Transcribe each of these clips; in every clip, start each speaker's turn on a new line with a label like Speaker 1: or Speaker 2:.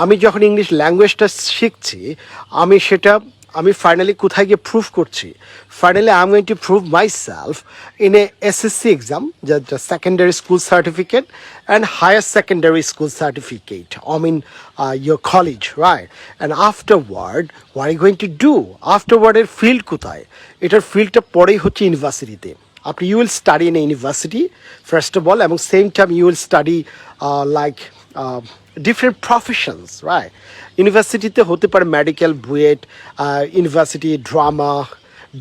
Speaker 1: আমি যখন ইংলিশ ল্যাঙ্গুয়েজটা শিখছি আমি ফাইনালি কোথায় গিয়ে প্রুভ করছি, finally I am going to prove myself in a SSC exam, the secondary school certificate and higher secondary school certificate, I mean your college, right? And afterward what are you going to do? Afterward এর field কোথায়? এটার ফিল্ডটা পরেই হচ্ছে ইউনিভার্সিটিতে। আপনি you will study in a university first of all, এবং same time you will study like different professions, right? ইউনিভার্সিটিতে হতে পারে medical, BUET, university drama,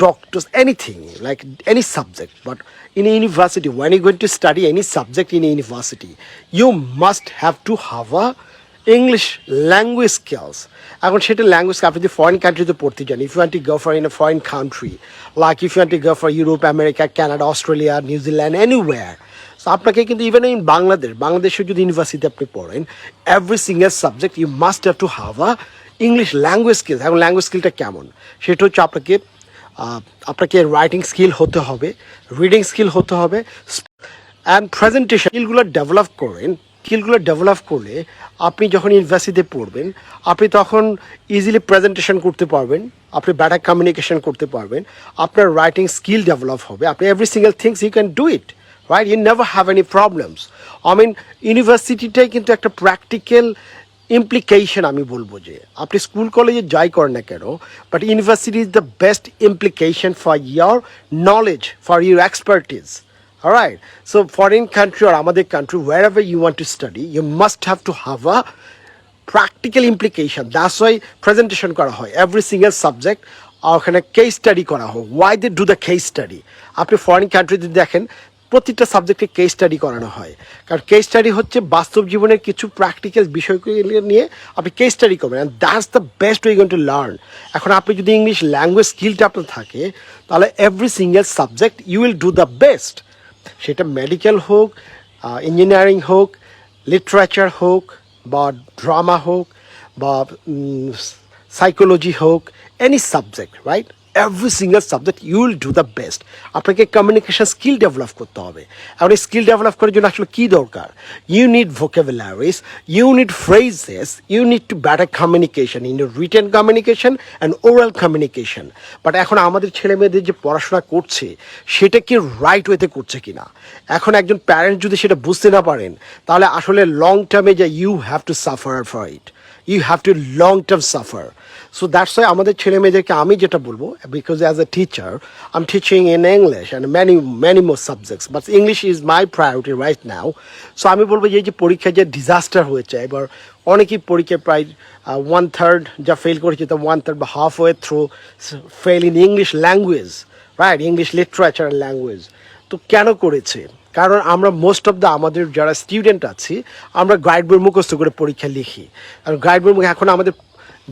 Speaker 1: doctors, anything, like any subject. But in a university, when you're going to study any subject in a university, you must have to have a English language skills. এখন সেটা language আপনি যদি foreign কান্ট্রিতে পড়তে যান, if you want to go for in a foreign country, like if you want to go for Europe, America, Canada, Australia, New Zealand, anywhere, so আপনাকে কিন্তু even in বাংলাদেশে যদি ইউনিভার্সিটিতে আপনি পড়েন, every single subject you must have to have a English language skills. এখন language স্কিলটা কেমন? সেটা হচ্ছে আপনাকে রাইটিং স্কিল হতে হবে, রিডিং স্কিল হতে হবে, অ্যান্ড প্রেজেন্টেশন স্কিলগুলো ডেভেলপ করেন। স্কিলগুলো ডেভেলপ করলে আপনি যখন ইউনিভার্সিটিতে পড়বেন, আপনি তখন ইজিলি প্রেজেন্টেশন করতে পারবেন, আপনি বেটার কমিউনিকেশন করতে পারবেন, আপনার রাইটিং স্কিল ডেভেলপ হবে, আপনি every single things you can do it, right? You never have any problems. I mean ইউনিভার্সিটিটাই কিন্তু একটা প্র্যাকটিক্যাল ইমপ্লিকেশন, আমি বলবো যে আপনি স্কুল কলেজে যাই করেন না কেন, but university is the best implication for your knowledge, for your expertise. Alright, so foreign country or আমাদের country, wherever you want to study, you must have to have a practical implication. That's why presentation করা হয় every single subject, ওখানে case study করা হয়। Why they do the case study? আপনি foreign কান্ট্রিতে দেখেন প্রতিটা সাবজেক্টে কেস স্টাডি করানো হয়, কারণ কেস স্টাডি হচ্ছে বাস্তব জীবনের কিছু প্র্যাকটিক্যাল বিষয়গুলি নিয়ে আপনি কেস স্টাডি করবেন, and that's the best way going to learn. এখন আপনি যদি ইংলিশ ল্যাঙ্গুয়েজ স্কিলটা আপনার থাকে, তাহলে every single subject you will do the best. সেটা মেডিকেল হোক, ইঞ্জিনিয়ারিং হোক, লিটারেচার হোক, বা ড্রামা হোক, বা সাইকোলজি হোক, any subject, right? Every single subject you will do the best. আপনাকে কমিউনিকেশন স্কিল ডেভেলপ করতে হবে। এখন এই স্কিল ডেভেলপ করার জন্য আসলে কী দরকার? You need vocabularies, you need phrases, you need to better communication in written communication and oral communication. But এখন আমাদের ছেলে মেয়েদের যে পড়াশোনা করছে, সেটা কি রাইট ওয়েতে করছে কি না? এখন একজন প্যারেন্ট যদি সেটা বুঝতে না পারেন, তাহলে আসলে লং টার্মে যে you have to suffer for it, you have to long term suffer. So that's why আমাদের ছেলে মেয়েদেরকে আমি যেটা বলবো, because as a teacher I'm teaching in English and many more subjects, but English is my priority right now. So আমি বলবো যে পরীক্ষায় যে ডিজাস্টার হয়েছে, এবার অনেকেই পরীক্ষায় প্রায় 1/3 যা ফেল করেছে, তা 1/3 বা half way through fail in English language, right? English literature language. তো কেন করেছে? কারণ আমরা মোস্ট অফ দ্য আমাদের যারা স্টুডেন্ট আছি, আমরা গাইড বই মুখস্থ করে পরীক্ষা লিখি। আর গাইড বই এখন আমাদের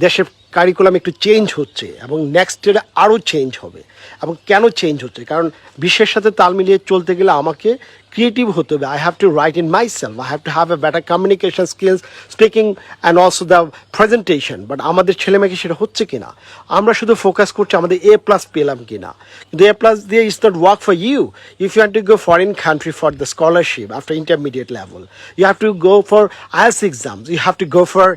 Speaker 1: দেশের কারিকুলাম একটু চেঞ্জ হচ্ছে, এবং নেক্সট ইয়ারে আরও চেঞ্জ হবে। এবং কেন চেঞ্জ হচ্ছে? কারণ বিশ্বের সাথে তাল মিলিয়ে চলতে গেলে আমাকে ক্রিয়েটিভ হতে হবে। I have to right in my self, I have to have a better communication skills, speaking and also the presentation. But আমাদের ছেলেমেয়েকে সেটা হচ্ছে কিনা? আমরা শুধু ফোকাস করছি আমাদের A+ পেলাম কিনা, কিন্তু A+ দিয়ে is not work for you. If you have to go foreign country for the scholarship after intermediate level, you have to go for IELTS exams, you have to go for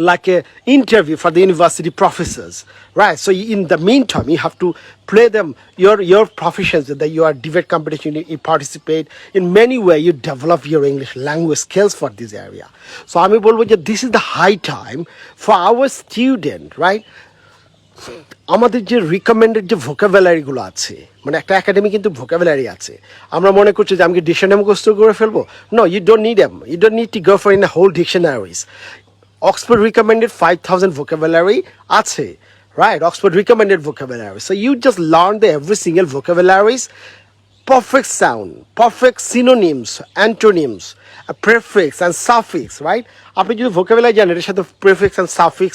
Speaker 1: like a interview for the university professors, right? So in the meantime you have to play them your proficiency, that you are debate competition, you participate in many way, you develop your English language skills for this area. So আমি বলবো যে this is the high time for our student, right? আমাদের যে recommended যে ভোকাবুলারিগুলো আছে, মানে একটা academy কিন্তু ভোকাবুলারি আছে। আমরা মনে করছি যে আমি কি ডিকশনারি মুখস্থ করে ফেলবো? No, you don't need em, you don't need to go for in a whole dictionaries. Oxford recommended 5,000 vocabulary আছে, right? Oxford recommended vocabulary. So you just learn the every single vocabularies, perfect sound, perfect synonyms, antonyms, a prefix and suffix, right? আপনি যদি vocabulary জানেন, এর সাথে prefix and suffix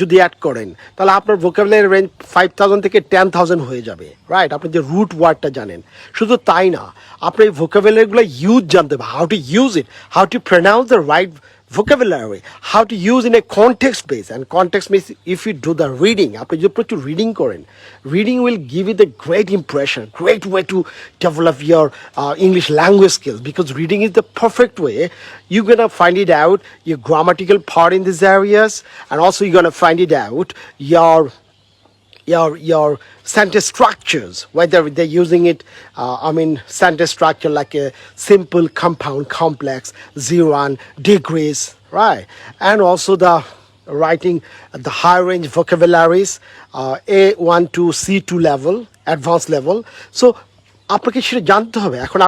Speaker 1: যদি add করেন, তাহলে আপনার vocabulary রেঞ্জ 5,000 থেকে 10,000 হয়ে যাবে, রাইট? আপনি যে রুট ওয়ার্ডটা জানেন। শুধু তাই না, আপনি এই vocabularyগুলো ইউজ জানতে হবে, how to use it, how to pronounce the right vocabulary, how to use in a context base. And context means if you do the reading, আপনি যদি প্রচুর reading করেন, reading will give you the great impression, great way to develop your English language skills, because reading is the perfect way. You're gonna find it out your grammatical part in these areas, and also you're gonna find it out your sentence structures, whether they're using it sentence structure like a simple, compound, complex, zero and degrees, right? And also the writing the high range vocabularies, A1 to C2 level, advanced level. So আপনাকে সেটা জানতে হবে। এখন